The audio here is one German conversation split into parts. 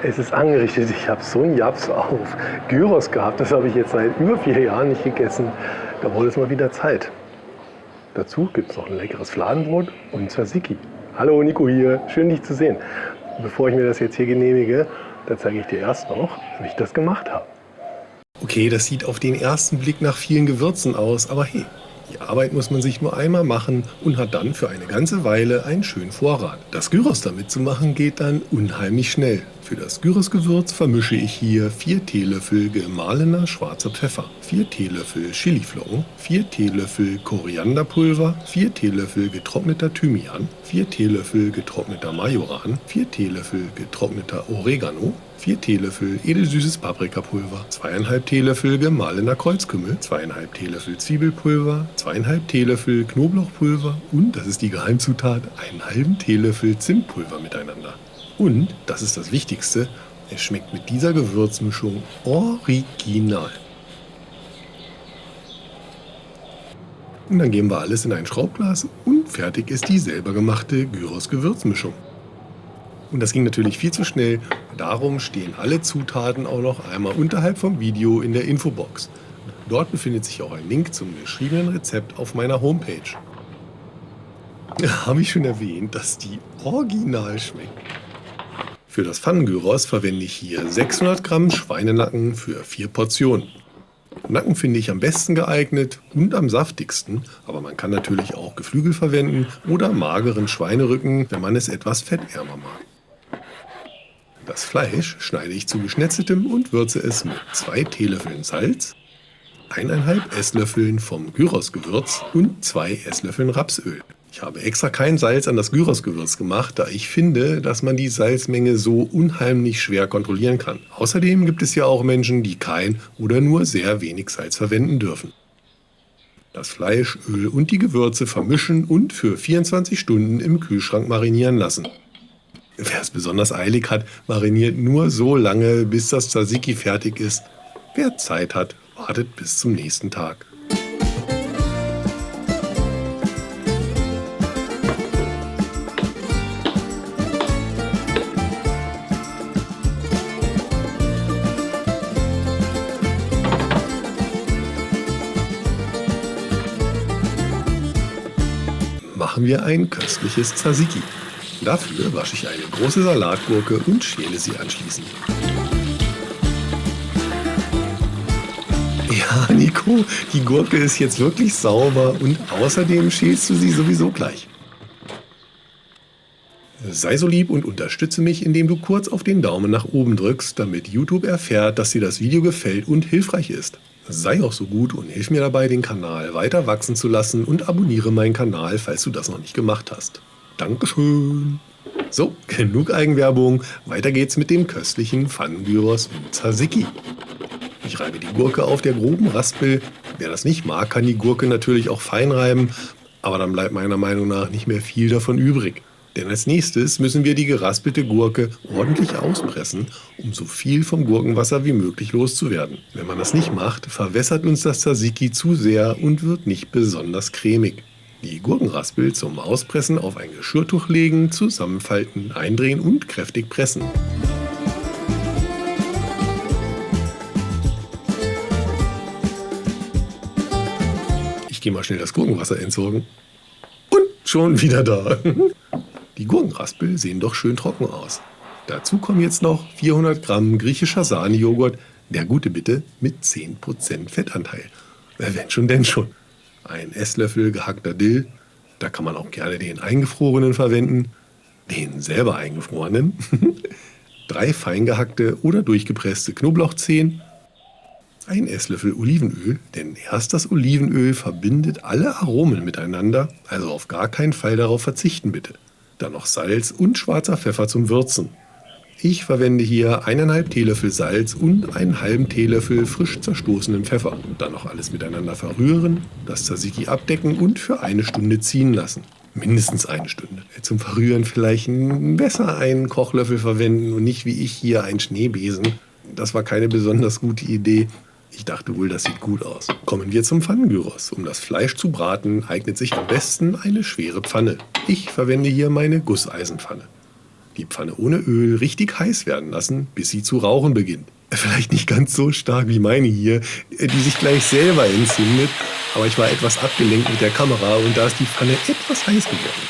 Es ist angerichtet. Ich habe so einen Japs auf Gyros gehabt. Das habe ich jetzt seit über 4 Jahren nicht gegessen. Da wurde es mal wieder Zeit. Dazu gibt es noch ein leckeres Fladenbrot und Tzatziki. Hallo, Nico hier. Schön, dich zu sehen. Bevor ich mir das jetzt hier genehmige, da zeige ich dir erst noch, wie ich das gemacht habe. Okay, das sieht auf den ersten Blick nach vielen Gewürzen aus, aber hey, die Arbeit muss man sich nur einmal machen und hat dann für eine ganze Weile einen schönen Vorrat. Das Gyros damit zu machen geht dann unheimlich schnell. Für das Gyrosgewürz vermische ich hier 4 Teelöffel gemahlener schwarzer Pfeffer, 4 Teelöffel Chiliflocken, 4 Teelöffel Korianderpulver, 4 Teelöffel getrockneter Thymian, 4 Teelöffel getrockneter Majoran, 4 Teelöffel getrockneter Oregano, 4 Teelöffel edelsüßes Paprikapulver, 2,5 Teelöffel gemahlener Kreuzkümmel, 2,5 Teelöffel Zwiebelpulver, 2,5 Teelöffel Knoblauchpulver und, das ist die Geheimzutat, einen halben Teelöffel Zimtpulver miteinander. Und, das ist das Wichtigste, es schmeckt mit dieser Gewürzmischung original. Und dann geben wir alles in ein Schraubglas und fertig ist die selber gemachte Gyros-Gewürzmischung. Und das ging natürlich viel zu schnell, darum stehen alle Zutaten auch noch einmal unterhalb vom Video in der Infobox. Dort befindet sich auch ein Link zum geschriebenen Rezept auf meiner Homepage. Habe ich schon erwähnt, dass die original schmeckt. Für das Pfannengyros verwende ich hier 600 Gramm Schweinenacken für 4 Portionen. Nacken finde ich am besten geeignet und am saftigsten, aber man kann natürlich auch Geflügel verwenden oder mageren Schweinerücken, wenn man es etwas fettärmer mag. Das Fleisch schneide ich zu geschnetzeltem und würze es mit 2 Teelöffeln Salz, 1,5 Esslöffeln vom Gyrosgewürz und 2 Esslöffeln Rapsöl. Ich habe extra kein Salz an das Gyrosgewürz gemacht, da ich finde, dass man die Salzmenge so unheimlich schwer kontrollieren kann. Außerdem gibt es ja auch Menschen, die kein oder nur sehr wenig Salz verwenden dürfen. Das Fleisch, Öl und die Gewürze vermischen und für 24 Stunden im Kühlschrank marinieren lassen. Wer es besonders eilig hat, mariniert nur so lange, bis das Tzatziki fertig ist. Wer Zeit hat, wartet bis zum nächsten Tag. Machen wir ein köstliches Tzatziki. Dafür wasche ich eine große Salatgurke und schäle sie anschließend. Ja, Nico, die Gurke ist jetzt wirklich sauber und außerdem schälst du sie sowieso gleich. Sei so lieb und unterstütze mich, indem du kurz auf den Daumen nach oben drückst, damit YouTube erfährt, dass dir das Video gefällt und hilfreich ist. Sei auch so gut und hilf mir dabei, den Kanal weiter wachsen zu lassen und abonniere meinen Kanal, falls du das noch nicht gemacht hast. Dankeschön. So, genug Eigenwerbung. Weiter geht's mit dem köstlichen Pfannengyros und Tzatziki. Ich reibe die Gurke auf der groben Raspel. Wer das nicht mag, kann die Gurke natürlich auch fein reiben, aber dann bleibt meiner Meinung nach nicht mehr viel davon übrig. Denn als nächstes müssen wir die geraspelte Gurke ordentlich auspressen, um so viel vom Gurkenwasser wie möglich loszuwerden. Wenn man das nicht macht, verwässert uns das Tzatziki zu sehr und wird nicht besonders cremig. Die Gurkenraspel zum Auspressen auf ein Geschirrtuch legen, zusammenfalten, eindrehen und kräftig pressen. Ich gehe mal schnell das Gurkenwasser entsorgen. Und schon wieder da. Die Gurkenraspel sehen doch schön trocken aus. Dazu kommen jetzt noch 400 Gramm griechischer Sahnejoghurt, der gute bitte mit 10% Fettanteil. Wenn schon, denn schon. Ein Esslöffel gehackter Dill, da kann man auch gerne den eingefrorenen verwenden, den selber eingefrorenen, 3 fein gehackte oder durchgepresste Knoblauchzehen, ein Esslöffel Olivenöl, denn erst das Olivenöl verbindet alle Aromen miteinander, also auf gar keinen Fall darauf verzichten bitte. Dann noch Salz und schwarzer Pfeffer zum Würzen. Ich verwende hier 1,5 Teelöffel Salz und einen halben Teelöffel frisch zerstoßenen Pfeffer. Dann noch alles miteinander verrühren, das Tzatziki abdecken und für 1 Stunde ziehen lassen. Mindestens 1 Stunde. Zum Verrühren vielleicht besser einen Kochlöffel verwenden und nicht wie ich hier einen Schneebesen. Das war keine besonders gute Idee. Ich dachte wohl, das sieht gut aus. Kommen wir zum Pfannengyros. Um das Fleisch zu braten, eignet sich am besten eine schwere Pfanne. Ich verwende hier meine Gusseisenpfanne. Die Pfanne ohne Öl richtig heiß werden lassen, bis sie zu rauchen beginnt. Vielleicht nicht ganz so stark wie meine hier, die sich gleich selber entzündet, aber ich war etwas abgelenkt mit der Kamera und da ist die Pfanne etwas heiß geworden.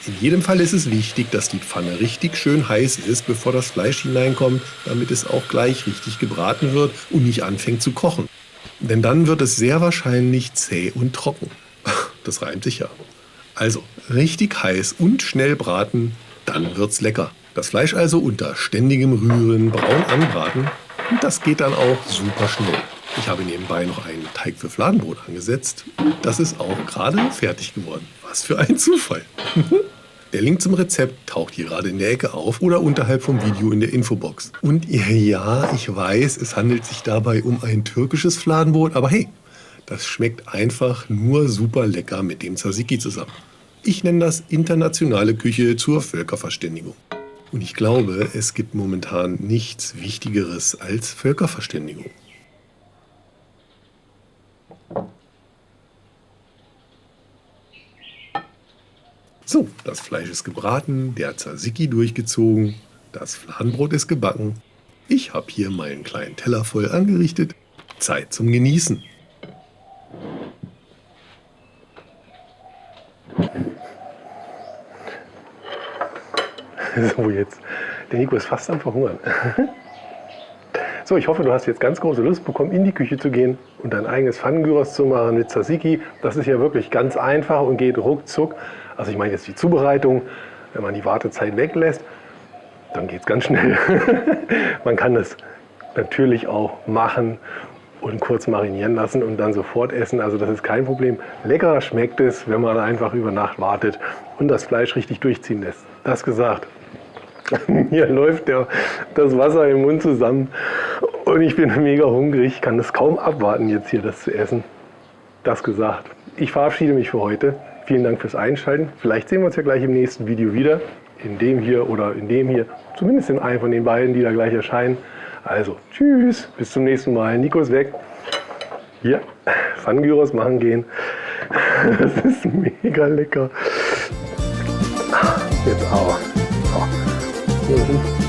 In jedem Fall ist es wichtig, dass die Pfanne richtig schön heiß ist, bevor das Fleisch hineinkommt, damit es auch gleich richtig gebraten wird und nicht anfängt zu kochen. Denn dann wird es sehr wahrscheinlich zäh und trocken. Das reimt sich ja. Also richtig heiß und schnell braten, dann wird's lecker. Das Fleisch also unter ständigem Rühren braun anbraten und das geht dann auch super schnell. Ich habe nebenbei noch einen Teig für Fladenbrot angesetzt und das ist auch gerade fertig geworden. Was für ein Zufall! Der Link zum Rezept taucht hier gerade in der Ecke auf oder unterhalb vom Video in der Infobox. Und ja, ich weiß, es handelt sich dabei um ein türkisches Fladenbrot, aber hey, das schmeckt einfach nur super lecker mit dem Tzatziki zusammen. Ich nenne das internationale Küche zur Völkerverständigung. Und ich glaube, es gibt momentan nichts Wichtigeres als Völkerverständigung. So, das Fleisch ist gebraten, der Tzatziki durchgezogen, das Fladenbrot ist gebacken. Ich habe hier meinen kleinen Teller voll angerichtet. Zeit zum Genießen. So, jetzt. Der Nico ist fast am Verhungern. So, ich hoffe, du hast jetzt ganz große Lust bekommen, in die Küche zu gehen und dein eigenes Pfannengyros zu machen mit Tzatziki. Das ist ja wirklich ganz einfach und geht ruckzuck. Also ich meine jetzt die Zubereitung, wenn man die Wartezeit weglässt, dann geht es ganz schnell. Man kann das natürlich auch machen und kurz marinieren lassen und dann sofort essen. Also das ist kein Problem. Leckerer schmeckt es, wenn man einfach über Nacht wartet und das Fleisch richtig durchziehen lässt. Das gesagt. Mir läuft das Wasser im Mund zusammen und ich bin mega hungrig. Ich kann das kaum abwarten, jetzt hier das zu essen. Das gesagt. Ich verabschiede mich für heute. Vielen Dank fürs Einschalten. Vielleicht sehen wir uns ja gleich im nächsten Video wieder. In dem hier oder in dem hier. Zumindest in einem von den beiden, die da gleich erscheinen. Also, tschüss. Bis zum nächsten Mal. Nico ist weg. Hier, Pfannengyros machen gehen. Das ist mega lecker. Jetzt auch. So.